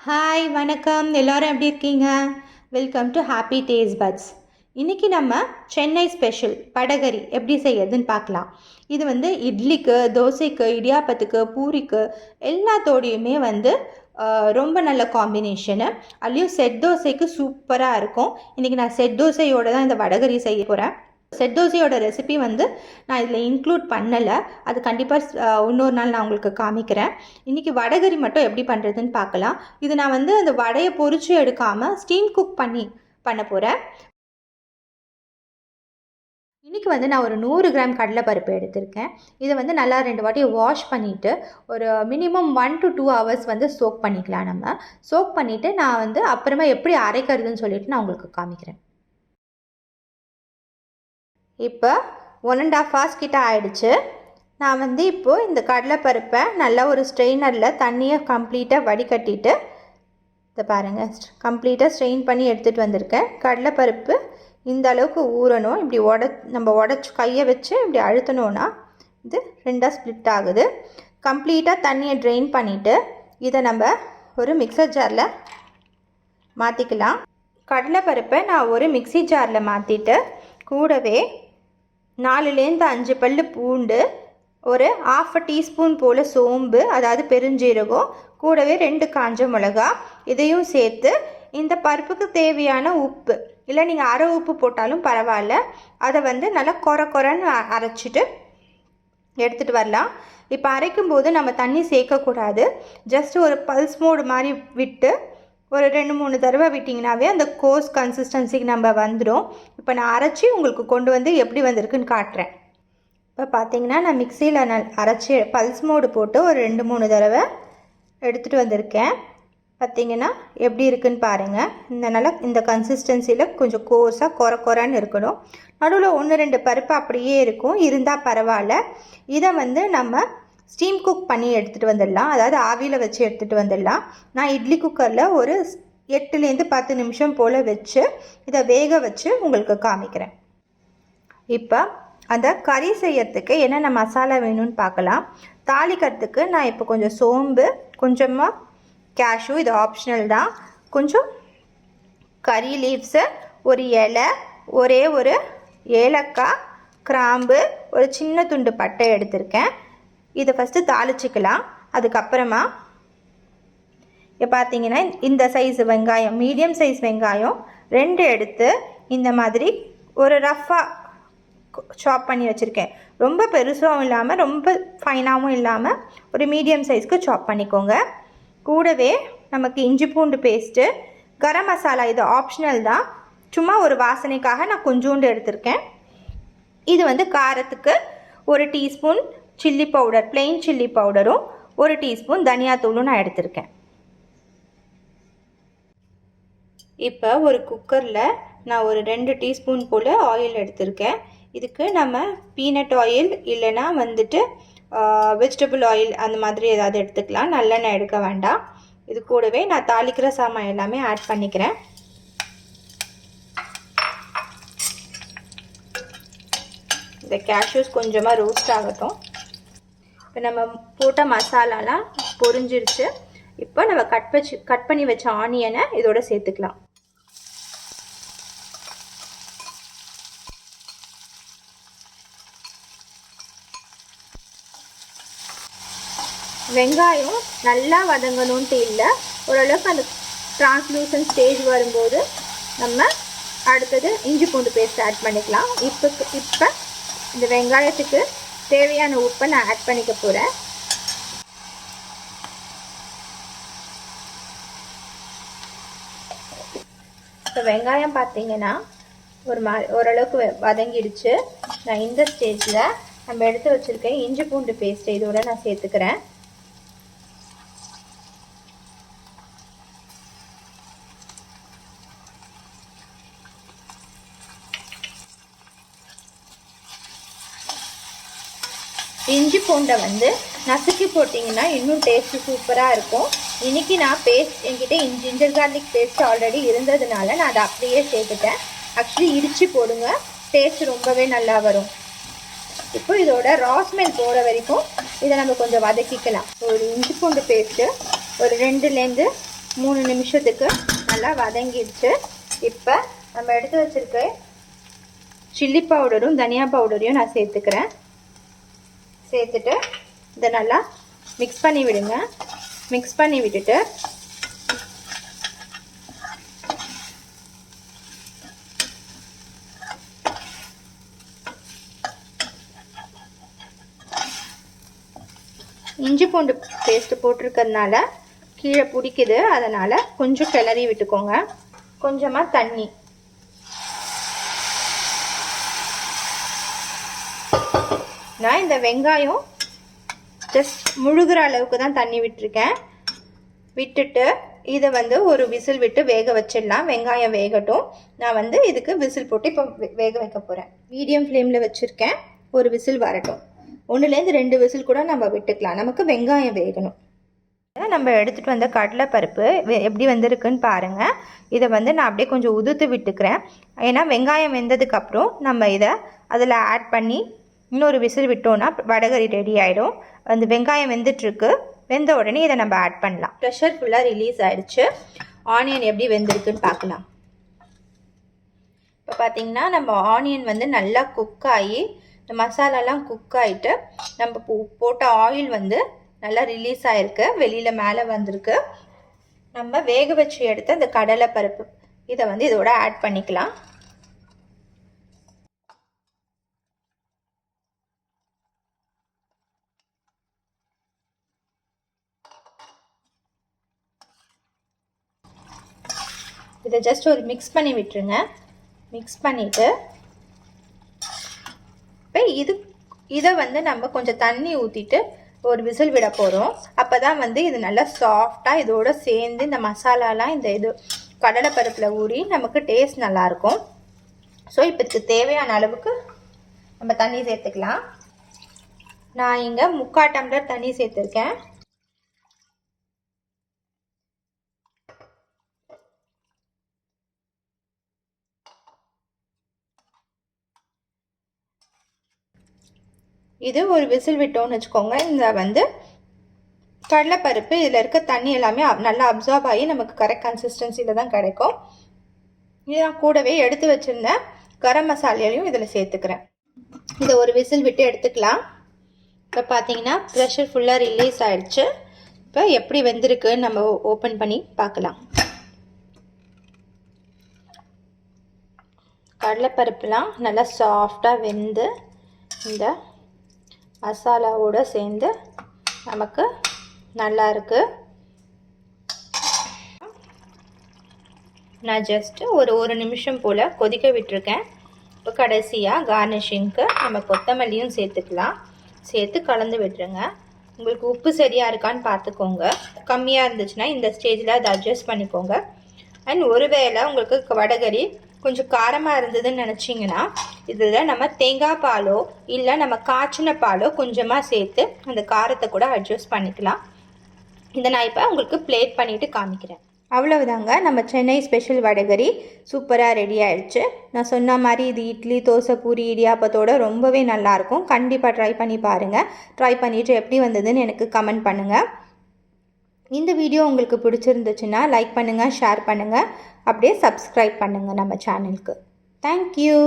Hi வணக்கம் எல்லோரும் எப்படி இருக்கீங்க? Welcome to happy taste buds. இன்றைக்கி நம்ம சென்னை ஸ்பெஷல் வடகரி எப்படி செய்யறதுன்னு பார்க்கலாம். இது இட்லிக்கு, தோசைக்கு, இடியாப்பத்துக்கு, பூரிக்கு எல்லாத்தோடையுமே ரொம்ப நல்ல காம்பினேஷனு. அதுலேயும் செட் தோசைக்கு சூப்பராக இருக்கும். இன்றைக்கி நான் செட் தோசையோடு தான் இந்த வடகரி செய்ய போகிறேன். செட் தோசையோட ரெசிபி நான் இதில் இன்க்ளூட் பண்ணலை. அது கண்டிப்பாக இன்னொரு நாள் நான் உங்களுக்கு காமிக்கிறேன். இன்றைக்கி வடகரி மட்டும் எப்படி பண்ணுறதுன்னு பார்க்கலாம். இது நான் அந்த வடையை பொரிச்சு எடுக்காமல் ஸ்டீம் குக் பண்ண போகிறேன். இன்றைக்கி நான் ஒரு 100 கிராம் கடலைப்பருப்பு எடுத்திருக்கேன். இதை நல்லா 2 வாட்டி வாஷ் பண்ணிவிட்டு ஒரு மினிமம் 1 to 2 hours சோக் பண்ணிக்கலாம். நம்ம சோக் பண்ணிவிட்டு நான் அப்புறமா எப்படி அரைக்கிறதுன்னு சொல்லிட்டு நான் உங்களுக்கு காமிக்கிறேன். இப்போ 1.5 hours கிட்ட ஆயிடுச்சு. நான் இப்போது இந்த கடலைப்பருப்பை நல்லா ஒரு ஸ்ட்ரெயினரில் தண்ணியை கம்ப்ளீட்டாக வடிகட்டிட்டு இதை பாருங்கள், கம்ப்ளீட்டாக ஸ்ட்ரெயின் பண்ணி எடுத்துகிட்டு வந்திருக்கேன். கடலைப்பருப்பு இந்த அளவுக்கு ஊறணும். இப்படி நம்ம உடச்சி கையை வச்சு இப்படி அழுத்தணுன்னா இது 2ஆக ஸ்ப்ளிட் ஆகுது. கம்ப்ளீட்டாக தண்ணியை ட்ரெயின் பண்ணிவிட்டு இதை நம்ம ஒரு மிக்சர் ஜாரில் மாற்றிக்கலாம். கடலைப்பருப்பை நான் ஒரு மிக்சி ஜாரில் மாற்றிட்டு கூடவே 4லேருந்து 5 பல்லு பூண்டு, ஒரு 1/2 டீஸ்பூன் போல் சோம்பு, அதாவது பெருஞ்சீரகம், கூடவே 2 காஞ்ச மிளகா இதையும் சேர்த்து இந்த பருப்புக்கு தேவையான உப்பு, இல்லை நீங்கள் அரை உப்பு போட்டாலும் பரவாயில்ல, அதை நல்லா கொரன்னு அரைச்சிட்டு எடுத்துகிட்டு வரலாம். இப்போ அரைக்கும்போது நம்ம தண்ணி சேர்க்கக்கூடாது. ஜஸ்ட் ஒரு பல்ஸ் மோடு மாதிரி விட்டு ஒரு 2-3 தடவை விட்டிங்கனாவே அந்த கோஸ் கன்சிஸ்டன்சிக்கு நம்ம வந்துடும். இப்போ நான் அரைச்சி உங்களுக்கு கொண்டு எப்படி வந்திருக்குன்னு காட்டுறேன். இப்போ பார்த்தீங்கன்னா நான் மிக்சியில் அரைச்சி பல்ஸ் மோடு போட்டு ஒரு 2-3 தடவை எடுத்துகிட்டு வந்திருக்கேன். பார்த்திங்கன்னா எப்படி இருக்குன்னு பாருங்கள். இந்த கன்சிஸ்டன்சியில் கொஞ்சம் கோஸாக கொரன்னு இருக்கணும். நடுவில் 1-2 பருப்பு அப்படியே இருக்கும், இருந்தால் பரவாயில்ல. இதை நம்ம ஸ்டீம் குக் பண்ணி எடுத்துகிட்டு வந்துடலாம், அதாவது ஆவியில் வச்சு எடுத்துகிட்டு வந்துடலாம். நான் இட்லி குக்கரில் ஒரு 8லேருந்து 10 நிமிஷம் போல் வச்சு இதை வேக வச்சு உங்களுக்கு காமிக்கிறேன். இப்போ அந்த கறி செய்யறதுக்கு என்னென்ன மசாலா வேணும்னு பார்க்கலாம். தாளிக்கிறதுக்கு நான் இப்போ கொஞ்சம் சோம்பு, கொஞ்சமாக கேஷ்யூ, இது ஆப்ஷனல் தான், கொஞ்சம் கறி லீவ்ஸு, ஒரு இலை, ஒரே ஒரு ஏலக்காய், கிராம்பு, ஒரு சின்ன துண்டு பட்டை எடுத்திருக்கேன். இதை ஃபஸ்ட்டு தாளிச்சிக்கலாம். அதுக்கப்புறமா இப்போ பார்த்தீங்கன்னா இந்த சைஸ் வெங்காயம், மீடியம் சைஸ் வெங்காயம் 2 எடுத்து இந்த மாதிரி ஒரு ரஃப்பாக சாப் பண்ணி வச்சுருக்கேன். ரொம்ப பெருசாகவும் இல்லாமல் ரொம்ப ஃபைனாகவும் இல்லாமல் ஒரு மீடியம் சைஸ்க்கு சாப் பண்ணிக்கோங்க. கூடவே நமக்கு இஞ்சி பூண்டு பேஸ்ட்டு, கரம் மசாலா, இது ஆப்ஷனல் தான், சும்மா ஒரு வாசனைக்காக நான் கொஞ்சோண்டு எடுத்திருக்கேன். இது காரத்துக்கு 1 teaspoon chilli powder, plain chilli பவுடரும் 1 டீஸ்பூன் தனியாத்தூளும் நான் எடுத்திருக்கேன். இப்போ ஒரு குக்கரில் நான் ஒரு 2 டீஸ்பூன் போல் ஆயில் எடுத்திருக்கேன். இதுக்கு நம்ம பீனட் ஆயில் இல்லைன்னா வெஜிடபிள் ஆயில் அந்த மாதிரி ஏதாவது எடுத்துக்கலாம். நல்லெண்ணெய் எடுக்க வேண்டாம். இது கூடவே நான் தாளிக்கிற சாமான் எல்லாமே ஆட் பண்ணிக்கிறேன். இந்த கேஷ்யூஸ் கொஞ்சமாக ரோஸ்ட் ஆகட்டும். இப்போ நம்ம போட்ட மசாலாலாம் பொரிஞ்சிருச்சு. இப்போ நம்ம கட் பண்ணி வச்ச ஆனியனை இதோட சேர்த்துக்கலாம். வெங்காயம் நல்லா வதங்கணுன்ட்டு இல்லை, ஓரளவுக்கு அந்த டிரான்ஸ்லூசன்ட் ஸ்டேஜ் வரும்போது நம்ம அடுத்தது இஞ்சி பூண்டு பேஸ்ட் ஆட் பண்ணிக்கலாம். இப்போ இந்த வெங்காயத்துக்கு தேவையான உப்பை நான் ஆட் பண்ணிக்க போகிறேன். இப்போ வெங்காயம் பார்த்தீங்கன்னா ஓரளவுக்கு வதங்கிடுச்சு. நான் இந்த ஸ்டேஜில் நம்ம எடுத்து வச்சுருக்கேன் இஞ்சி பூண்டு பேஸ்ட்டு இதோட நான் சேர்த்துக்கிறேன். இஞ்சி பூண்டை நசுக்கி போட்டிங்கன்னா இன்னும் டேஸ்ட்டு சூப்பராக இருக்கும். இன்றைக்கி நான் என்கிட்ட ஜிஞ்சர் கார்லிக் பேஸ்ட் ஆல்ரெடி இருந்ததுனால நான் அதை அப்படியே சேர்த்துட்டேன். ஆக்சுவலி இடித்து போடுங்க, டேஸ்ட் ரொம்பவே நல்லா வரும். இப்போ இதோட ரா ஸ்மெல் போகிற வரைக்கும் இதை நம்ம கொஞ்சம் வதக்கிக்கலாம். ஒரு இஞ்சி பூண்டு பேஸ்ட்டு ஒரு 2லேருந்து 3 நிமிஷத்துக்கு நல்லா வதங்கிடுச்சு. இப்போ நம்ம எடுத்து வச்சுருக்க சில்லி பவுடரும் தனியா பவுடரையும் நான் சேர்த்துக்கிறேன். சேர்த்துட்டு இதை நல்லா மிக்ஸ் பண்ணி விடுங்க. மிக்ஸ் பண்ணி விட்டுட்டு இஞ்சி பூண்டு பேஸ்ட் போட்டிருக்கிறதுனால கீழே பிடிக்குது, அதனால் கொஞ்சம் கிளறி விட்டுக்கோங்க. கொஞ்சமாக தண்ணி, நான் இந்த வெங்காயம் ஜஸ்ட் முழுகிற அளவுக்கு தான் தண்ணி விட்டுருக்கேன். விட்டுட்டு இதை ஒரு விசில் விட்டு வேக வச்சிடலாம். வெங்காயம் வேகட்டும். நான் இதுக்கு விசில் போட்டு இப்போ வேக வைக்க போகிறேன். மீடியம் ஃப்ளேமில் வச்சுருக்கேன். ஒரு விசில் வரட்டும். 1லேருந்து 2 விசில் கூட நம்ம விட்டுக்கலாம். நமக்கு வெங்காயம் வேகணும். நம்ம எடுத்துகிட்டு வந்த கடலைப்பருப்பு எப்படி வந்திருக்குன்னு பாருங்கள். இதை நான் அப்படியே கொஞ்சம் உதுத்து விட்டுக்கிறேன். ஏன்னா வெங்காயம் வெந்ததுக்கப்புறம் நம்ம இதை அதில் ஆட் பண்ணி இன்னொரு விசில் விட்டோன்னா வடகரி ரெடி ஆகிடும். வெங்காயம் வெந்துட்டுருக்கு. வெந்த உடனே இதை நம்ம ஆட் பண்ணலாம். ப்ரெஷர் ஃபுல்லாக ரிலீஸ் ஆகிடுச்சு. ஆனியன் எப்படி வெந்திருக்குன்னு பார்க்கலாம். இப்போ பார்த்தீங்கன்னா நம்ம ஆனியன் நல்லா குக் ஆகி இந்த மசாலாலாம் குக் ஆகிட்டு நம்ம போட்ட ஆயில் நல்லா ரிலீஸ் ஆகிருக்கு. வெளியில் மேலே வந்திருக்கு. நம்ம வேக வச்சு எடுத்த இந்த கடலை பருப்பு இதை இதோட ஆட் பண்ணிக்கலாம். இதை ஜஸ்ட் ஒரு மிக்ஸ் பண்ணி விட்டுருங்க. மிக்ஸ் பண்ணிவிட்டு இப்போ இதை நம்ம கொஞ்சம் தண்ணி ஊற்றிட்டு ஒரு விசில் விட போகிறோம். அப்போ தான் இது நல்லா சாஃப்டாக இதோட சேர்ந்து இந்த மசாலாலாம் இது கடலைப்பருப்பில் ஊறி நமக்கு டேஸ்ட் நல்லாயிருக்கும். ஸோ இப்போ இதுக்கு தேவையான அளவுக்கு நம்ம தண்ணி சேர்த்துக்கலாம். நான் இங்கே 3/4 டம்ளர் தண்ணி சேர்த்துருக்கேன். இது ஒரு விசில் விட்டோன்னு வச்சுக்கோங்க. இந்த கடலைப்பருப்பு இதில் இருக்க தண்ணி எல்லாமே நல்லா அப்சார்ப் ஆகி நமக்கு கரெக்ட் கன்சிஸ்டன்சியில் தான் கிடைக்கும். இது நான் கூடவே எடுத்து வச்சுருந்தேன் கரம் மசாலையும் இதில் சேர்த்துக்கிறேன். இதை ஒரு விசில் விட்டு எடுத்துக்கலாம். இப்போ பார்த்தீங்கன்னா ப்ரெஷர் ஃபுல்லாக ரிலீஸ் ஆகிடுச்சு. இப்போ எப்படி வெந்திருக்குன்னு நம்ம ஓப்பன் பண்ணி பார்க்கலாம். கடலைப்பருப்புலாம் நல்லா சாஃப்டாக வெந்து இந்த மசாலாவோடு சேர்ந்து நமக்கு நல்லா இருக்கு. நான் ஜஸ்ட்டு ஒரு நிமிஷம் போல் கொதிக்க விட்டுருக்கேன். இப்போ கடைசியாக கார்னிஷிங்க்கு நம்ம கொத்தமல்லியும் சேர்த்துக்கலாம். சேர்த்து கலந்து விட்டுருங்க. உங்களுக்கு உப்பு சரியாக இருக்கான்னு பார்த்துக்கோங்க. கம்மியாக இருந்துச்சுன்னா இந்த ஸ்டேஜில் அதை அட்ஜஸ்ட் பண்ணிக்கோங்க. அண்ட் ஒருவேளை உங்களுக்கு வடகரி கொஞ்சம் காரமாக இருந்ததுன்னு நினச்சிங்கன்னா இதில் நம்ம தேங்காய் பாலோ இல்லை நம்ம காய்ச்சின பாலோ கொஞ்சமாக சேர்த்து அந்த காரத்தை கூட அட்ஜஸ்ட் பண்ணிக்கலாம். இதை நான் இப்போ உங்களுக்கு பிளேட் பண்ணிவிட்டு காமிக்கிறேன். அவ்வளவுதாங்க, நம்ம சென்னை ஸ்பெஷல் வடகரி சூப்பராக ரெடி ஆயிடுச்சு. நான் சொன்ன மாதிரி இது இட்லி, தோசை, பூரி, இடியாப்பத்தோடு ரொம்பவே நல்லாயிருக்கும். கண்டிப்பாக ட்ரை பண்ணி பாருங்கள். ட்ரை பண்ணிவிட்டு எப்படி வந்ததுன்னு எனக்கு கமெண்ட் பண்ணுங்கள். இந்த வீடியோ உங்களுக்கு பிடிச்சிருந்துச்சுன்னா லைக் பண்ணுங்கள், ஷேர் பண்ணுங்கள், அப்படியே சப்ஸ்கிரைப் பண்ணுங்கள் நம்ம சேனலுக்கு. தேங்க்யூ.